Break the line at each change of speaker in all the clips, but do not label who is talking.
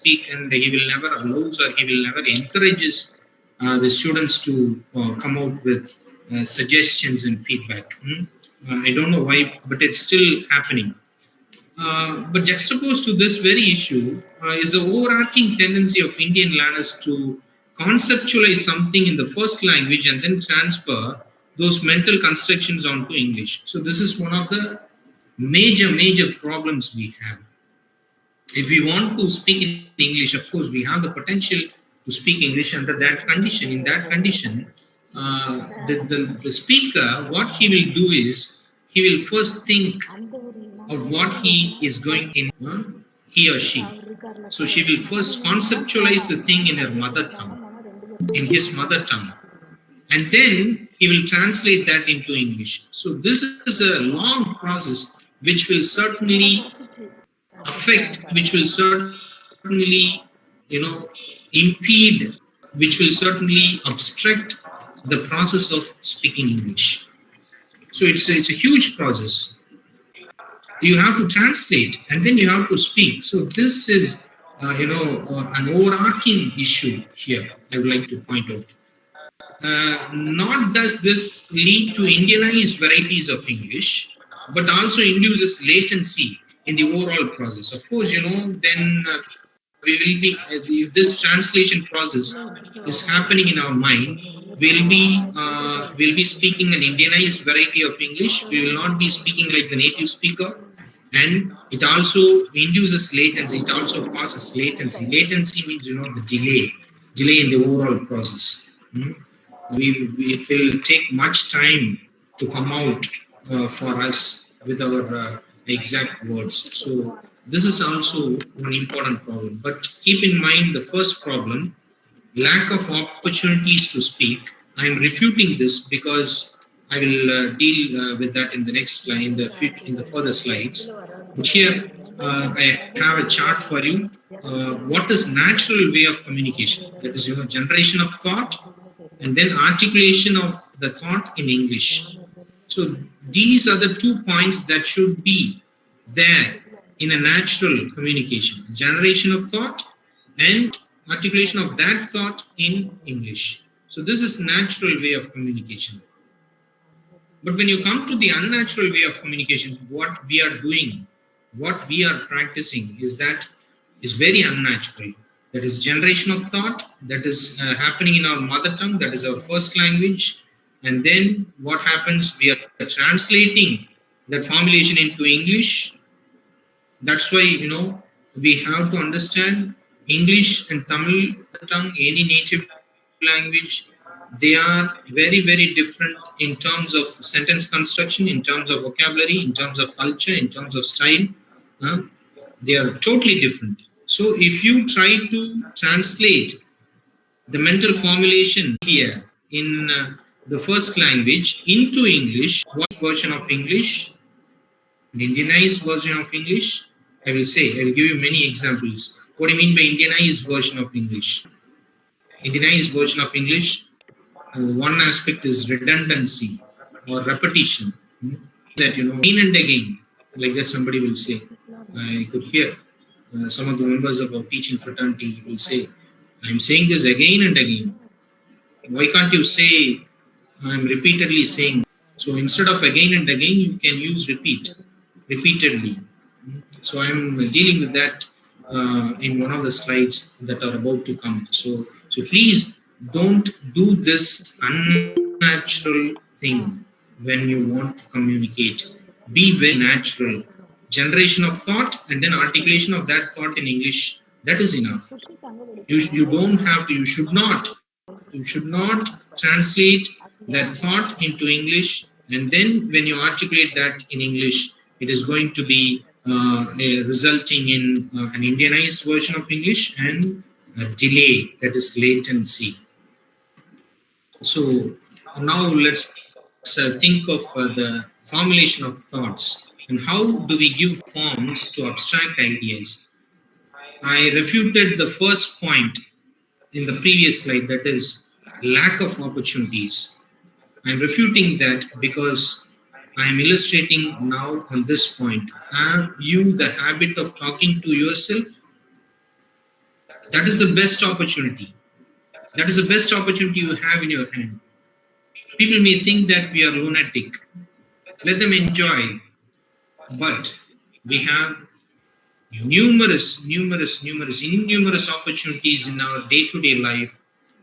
speak, and he will never allows or he will never encourages the students to come out with suggestions and feedback. I don't know why, but it's still happening. But juxtaposed to this very issue is the overarching tendency of Indian learners to conceptualize something in the first language and then transfer those mental constructions onto English. So this is one of the major problems we have. If we want to speak in English, of course, we have the potential to speak English under that condition. In that condition, the speaker, what he will do is he will first think of what he is going in, he or she. So she will first conceptualize the thing in her mother tongue, in his mother tongue, and then he will translate that into English. So this is a long process which will certainly affect, which will certainly, impede, which will certainly obstruct the process of speaking English. So it's a huge process. You have to translate and then you have to speak. So this is, an overarching issue here I would like to point out. Not does this lead to Indianized varieties of English, but also induces latency in the overall process. Of course, then we will be, if this translation process is happening in our mind, we'll be speaking an Indianized variety of English. We will not be speaking like the native speaker. And it also induces latency. It also causes latency. Latency means, the delay in the overall process. It will take much time to come out for us with our exact words. So this is also an important problem. But keep in mind the first problem, lack of opportunities to speak. I am refuting this because I will deal with that in the next slide, in the further slides. But here I have a chart for you. What is natural way of communication? That is, generation of thought and then articulation of the thought in English. So these are the 2 points that should be there in a natural communication: generation of thought and articulation of that thought in English. So this is natural way of communication. But when you come to the unnatural way of communication, what we are doing, what we are practicing is very unnatural. That is generation of thought, that is happening in our mother tongue, that is our first language. And then what happens? We are translating that formulation into English. That's why, we have to understand English and Tamil tongue, any native language, they are very different in terms of sentence construction, in terms of vocabulary, in terms of culture, in terms of style. They are totally different. So if you try to translate the mental formulation here in the first language into English, what version of English? An Indianized version of English? I will give you many examples. What do you mean by Indianized version of English? Indianized version of English, one aspect is redundancy or repetition. That, again and again, like that somebody will say. I could hear some of the members of our teaching fraternity will say, I'm saying this again and again. Why can't you say, I'm repeatedly saying? So instead of again and again, you can use repeatedly. So I'm dealing with that in one of the slides that are about to come. So please don't do this unnatural thing when you want to communicate. Be very natural. Generation of thought and then articulation of that thought in English. That is enough. You don't have to. You should not translate that thought into English, and then when you articulate that in English, it is going to be resulting in an Indianized version of English and a delay, that is latency. So now let's think of the formulation of thoughts and how do we give forms to abstract ideas. I refuted the first point in the previous slide, that is lack of opportunities. I'm refuting that because I'm illustrating now on this point. Have you the habit of talking to yourself? That is the best opportunity. That is the best opportunity you have in your hand. People may think that we are lunatic. Let them enjoy. But we have innumerous opportunities in our day-to-day life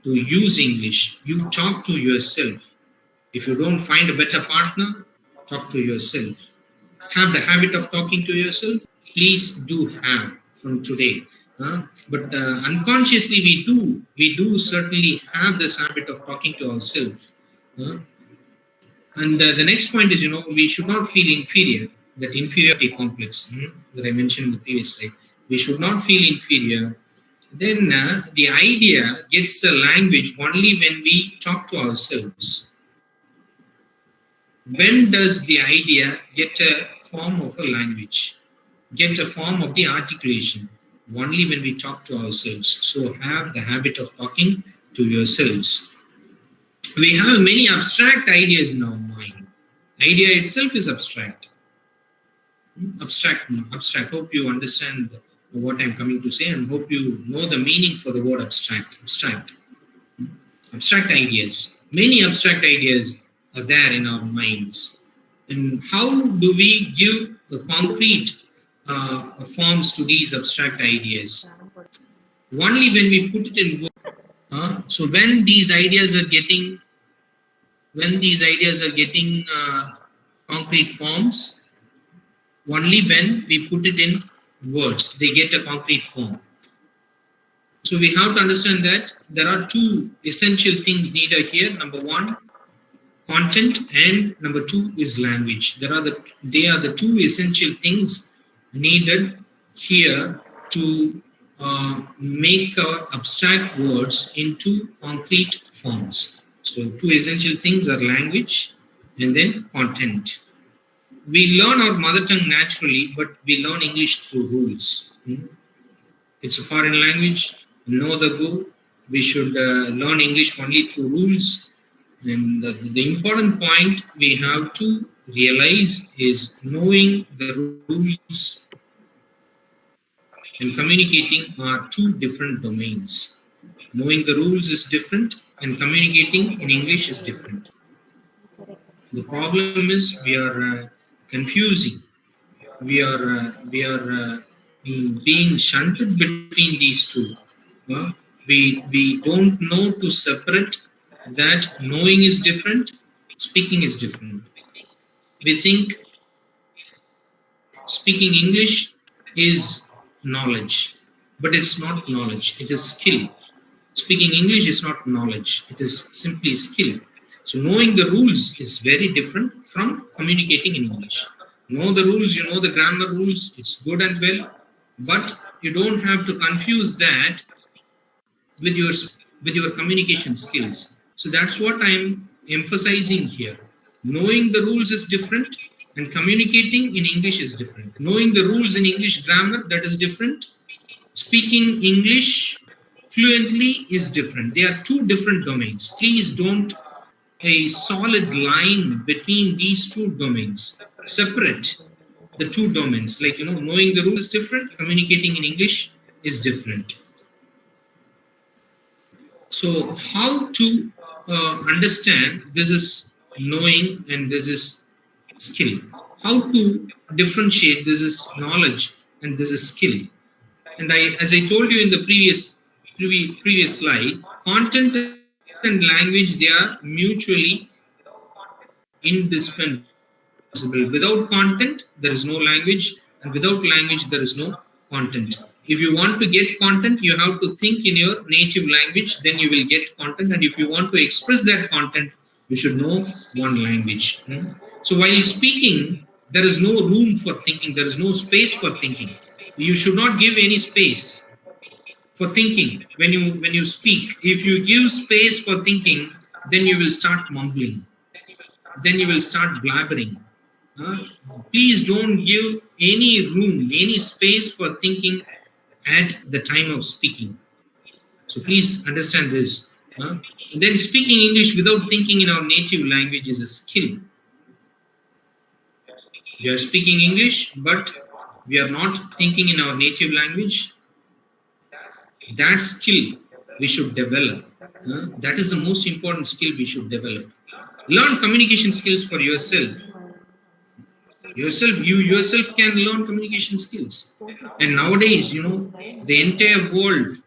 to use English. You talk to yourself. If you don't find a better partner, talk to yourself. Have the habit of talking to yourself. Please do have from today. But unconsciously, we do certainly have this habit of talking to ourselves. And the next point is, we should not feel inferior. That inferiority complex that I mentioned in the previous slide. We should not feel inferior. Then the idea gets a language only when we talk to ourselves. When does the idea get a form of a language, get a form of the articulation? Only when we talk to ourselves. So have the habit of talking to yourselves. We have many abstract ideas in our mind. Idea itself is abstract. Abstract. Hope you understand what I'm coming to say, and hope you know the meaning for the word abstract. Abstract ideas. Many abstract ideas are there in our minds. And how do we give the concrete forms to these abstract ideas? Only when we put it in words. So when these ideas are getting concrete forms, only when we put it in words, they get a concrete form. So we have to understand that there are two essential things needed here. Number one, content, and number two is language. They are the two essential things needed here to make our abstract words into concrete forms. So two essential things are language and then content. We learn our mother tongue naturally, but we learn English through rules. It's a foreign language. Know the go. We should learn English only through rules. And the important point we have to realize is knowing the rules and communicating are two different domains. Knowing the rules is different, and communicating in English is different. The problem is we are confusing. We are being shunted between these two. We don't know to separate that knowing is different, speaking is different. We think speaking English is knowledge, but it's not knowledge, it is skill. Speaking English is not knowledge, it is simply skill. So knowing the rules is very different from communicating in English. Know the rules, you know the grammar rules, it's good and well, but you don't have to confuse that with your communication skills. So that's what I'm emphasizing here. Knowing the rules is different, and communicating in English is different. Knowing the rules in English grammar, that is different. Speaking English fluently is different. They are two different domains. Please don't a solid line between these two domains. Separate the two domains. Like, knowing the rules is different, communicating in English is different. So how to understand this is knowing and this is skill? How to differentiate this is knowledge and this is skill? And as I told you in the previous slide, content and language, they are mutually indispensable. Without content, there is no language, and without language, there is no content. If you want to get content, you have to think in your native language, then you will get content. And if you want to express that content, you should know one language. So while speaking, there is no room for thinking, there is no space for thinking. You should not give any space for thinking when you speak. If you give space for thinking, then you will start mumbling, then you will start blabbering. Please don't give any room, any space for thinking at the time of speaking. So please understand this. And then speaking English without thinking in our native language is a skill. We are speaking English, but we are not thinking in our native language. That skill we should develop. That is the most important skill we should develop. Learn communication skills for yourself. You yourself can learn communication skills. And nowadays, the entire world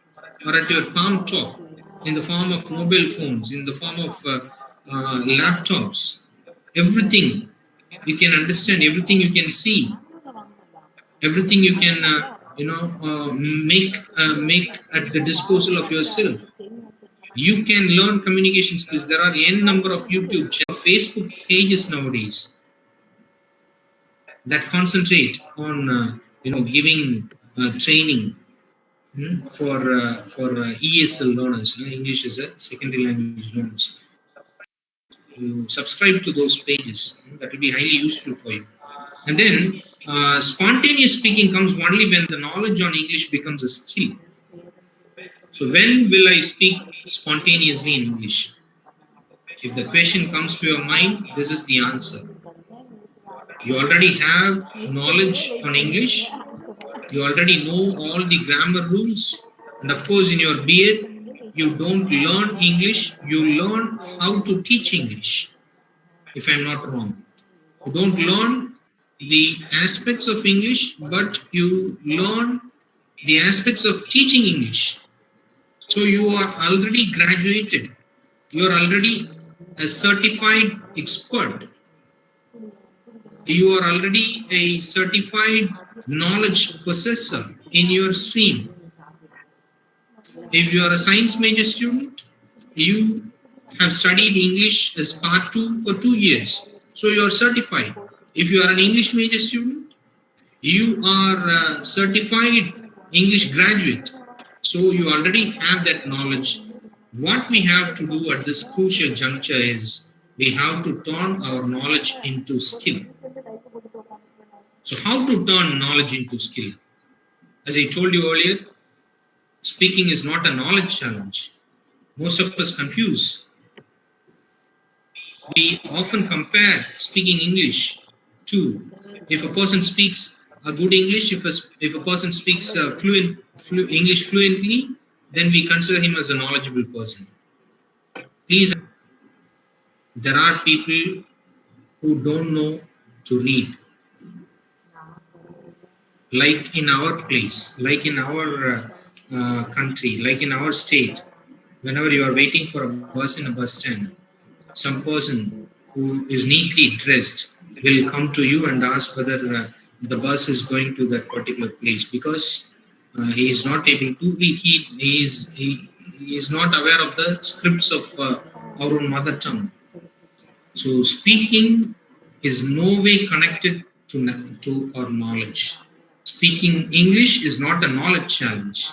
are at your palm top in the form of mobile phones, in the form of laptops. Everything you can understand, everything you can see, everything you can make at the disposal of yourself. You can learn communication skills. There are n number of YouTube channels, Facebook pages nowadays that concentrate on giving training for ESL learners, English as a secondary language learners. You subscribe to those pages. That will be highly useful for you. And then spontaneous speaking comes only when the knowledge on English becomes a skill. So when will I speak spontaneously in English? If the question comes to your mind, this is the answer. You already have knowledge on English. You already know all the grammar rules. And of course, in your BEd, you don't learn English. You learn how to teach English, if I'm not wrong. You don't learn the aspects of English, but you learn the aspects of teaching English. So you are already graduated. You are already a certified expert. You are already a certified knowledge possessor in your stream. If you are a science major student, you have studied English as part 2 for 2 years. So you are certified. If you are an English major student, you are a certified English graduate. So you already have that knowledge. What we have to do at this crucial juncture is we have to turn our knowledge into skill. So how to turn knowledge into skill? As I told you earlier, speaking is not a knowledge challenge. Most of us confuse. We often compare speaking English to, if a person speaks a good English, if a person speaks English fluently, then we consider him as a knowledgeable person. Please, there are people who don't know to read. Like in our place, like in our country, like in our state, whenever you are waiting for a bus in a bus stand, some person who is neatly dressed will come to you and ask whether the bus is going to that particular place, because he is not able to read. He is not aware of the scripts of our own mother tongue. So speaking is no way connected to our knowledge. Speaking English is not a knowledge challenge.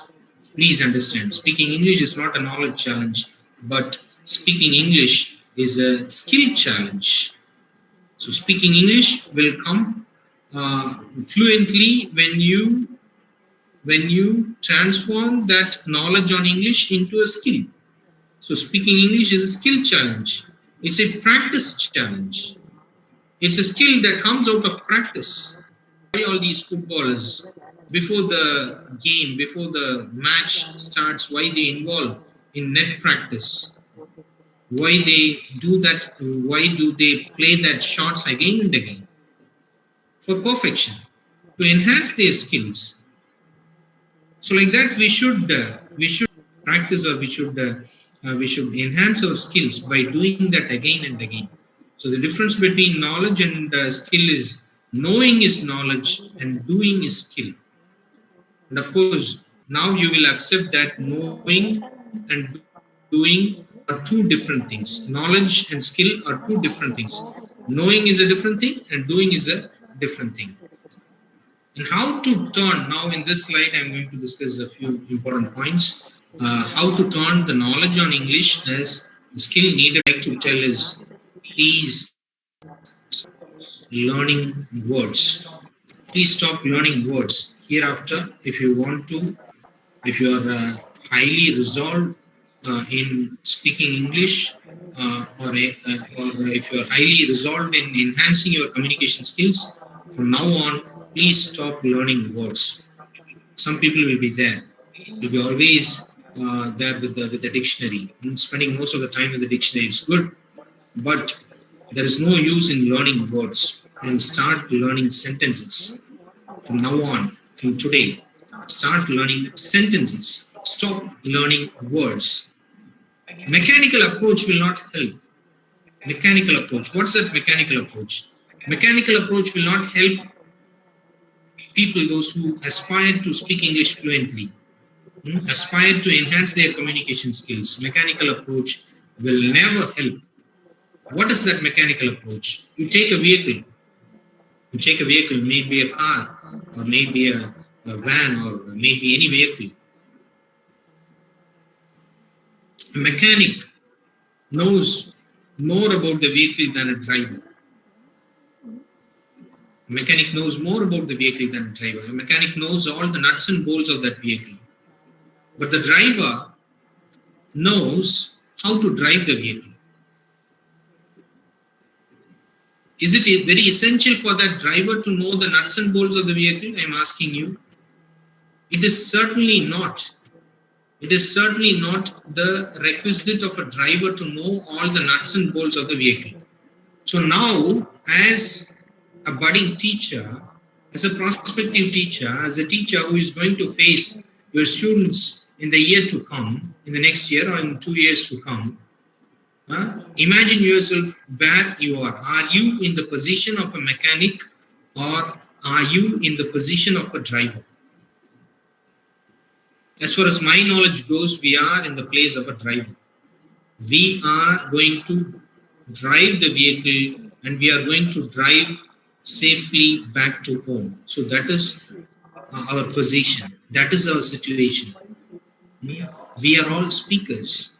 Please understand, speaking English is not a knowledge challenge, but speaking English is a skill challenge. So speaking English will come fluently when you transform that knowledge on English into a skill. So speaking English is a skill challenge. It's a practice challenge. It's a skill that comes out of practice. All these footballers, before the game, before the match starts, why they involve in net practice? Why they do that? Why do they play that shots again and again? For perfection, to enhance their skills. So like that, we should practice, or we should enhance our skills by doing that again and again. So the difference between knowledge and skill is knowing is knowledge and doing is skill. And of course, now you will accept that knowing and doing are two different things. Knowledge and skill are two different things. Knowing is a different thing and doing is a different thing. And how to turn, now in this slide, I'm going to discuss a few important points. How to turn the knowledge on English as the skill needed. I'd like to tell is, please learning words. Please stop learning words. Hereafter, if you want to, if you are highly resolved in speaking English, or if you are highly resolved in enhancing your communication skills, from now on, please stop learning words. Some people will be there. You'll be always there with the dictionary. Spending most of the time with the dictionary is good, but there is no use in learning words. And start learning sentences from now on, from today. Start learning sentences. Stop learning words. Mechanical approach will not help. Mechanical approach. What's that mechanical approach? Mechanical approach will not help people, those who aspire to speak English fluently, aspire to enhance their communication skills. Mechanical approach will never help. What is that mechanical approach? You take a vehicle. You take a vehicle, maybe a car, or maybe a van, or maybe any vehicle. A mechanic knows more about the vehicle than a driver. A mechanic knows more about the vehicle than a driver. A mechanic knows all the nuts and bolts of that vehicle. But the driver knows how to drive the vehicle. Is it very essential for that driver to know the nuts and bolts of the vehicle? I'm asking you. It is certainly not. It is certainly not the requisite of a driver to know all the nuts and bolts of the vehicle. So now, as a budding teacher, as a prospective teacher, as a teacher who is going to face your students in the year to come, in the next year or in 2 years to come, imagine yourself where you are. Are you in the position of a mechanic, or are you in the position of a driver? As far as my knowledge goes, we are in the place of a driver. We are going to drive the vehicle, and we are going to drive safely back to home. So that is our position. That is our situation. We are all speakers.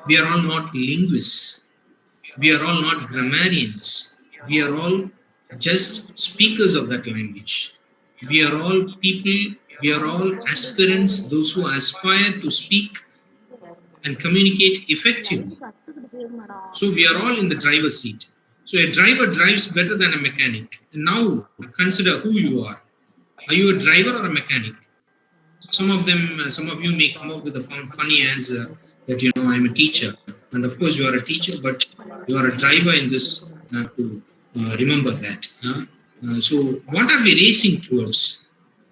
We are all not linguists. We are all not grammarians. We are all just speakers of that language. We are all people, we are all aspirants, those who aspire to speak and communicate effectively. So we are all in the driver's seat. So a driver drives better than a mechanic. And now consider who you are. Are you a driver or a mechanic? Some of you may come up with a funny answer that, I'm a teacher. And of course you are a teacher, but you are a driver in this, to remember that. So what are we racing towards?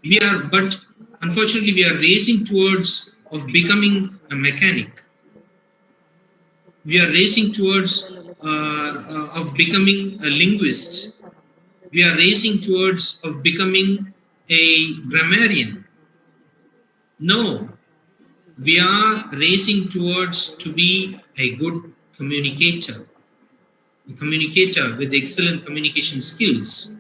But unfortunately we are racing towards of becoming a mechanic. We are racing towards of becoming a linguist. We are racing towards of becoming a grammarian. No, we are racing towards to be a good communicator, a communicator with excellent communication skills.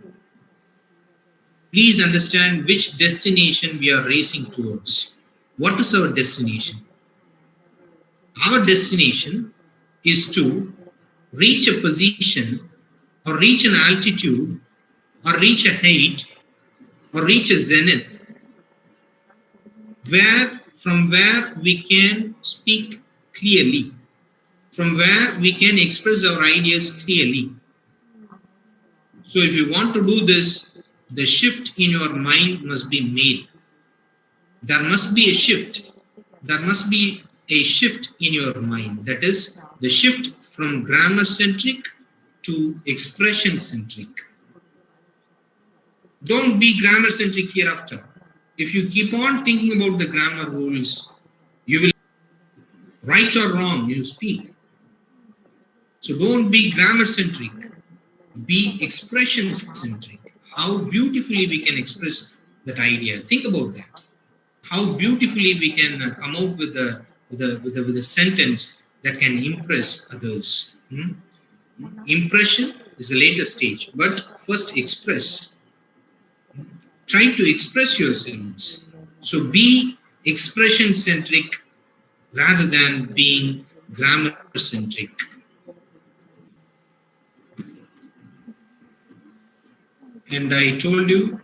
Please understand which destination we are racing towards. What is our destination? Our destination is to reach a position, or reach an altitude, or reach a height, or reach a zenith, from where we can speak clearly, from where we can express our ideas clearly. So if you want to do this, the shift in your mind must be made. There must be a shift. There must be a shift in your mind. That is the shift from grammar-centric to expression-centric. Don't be grammar-centric hereafter. If you keep on thinking about the grammar rules, you will, right or wrong, you speak. So don't be grammar-centric. Be expression-centric. How beautifully we can express that idea. Think about that. How beautifully we can come out with a sentence that can impress others. Impression is the later stage, but first express. Try to express yourselves. So be expression-centric rather than being grammar-centric. And I told you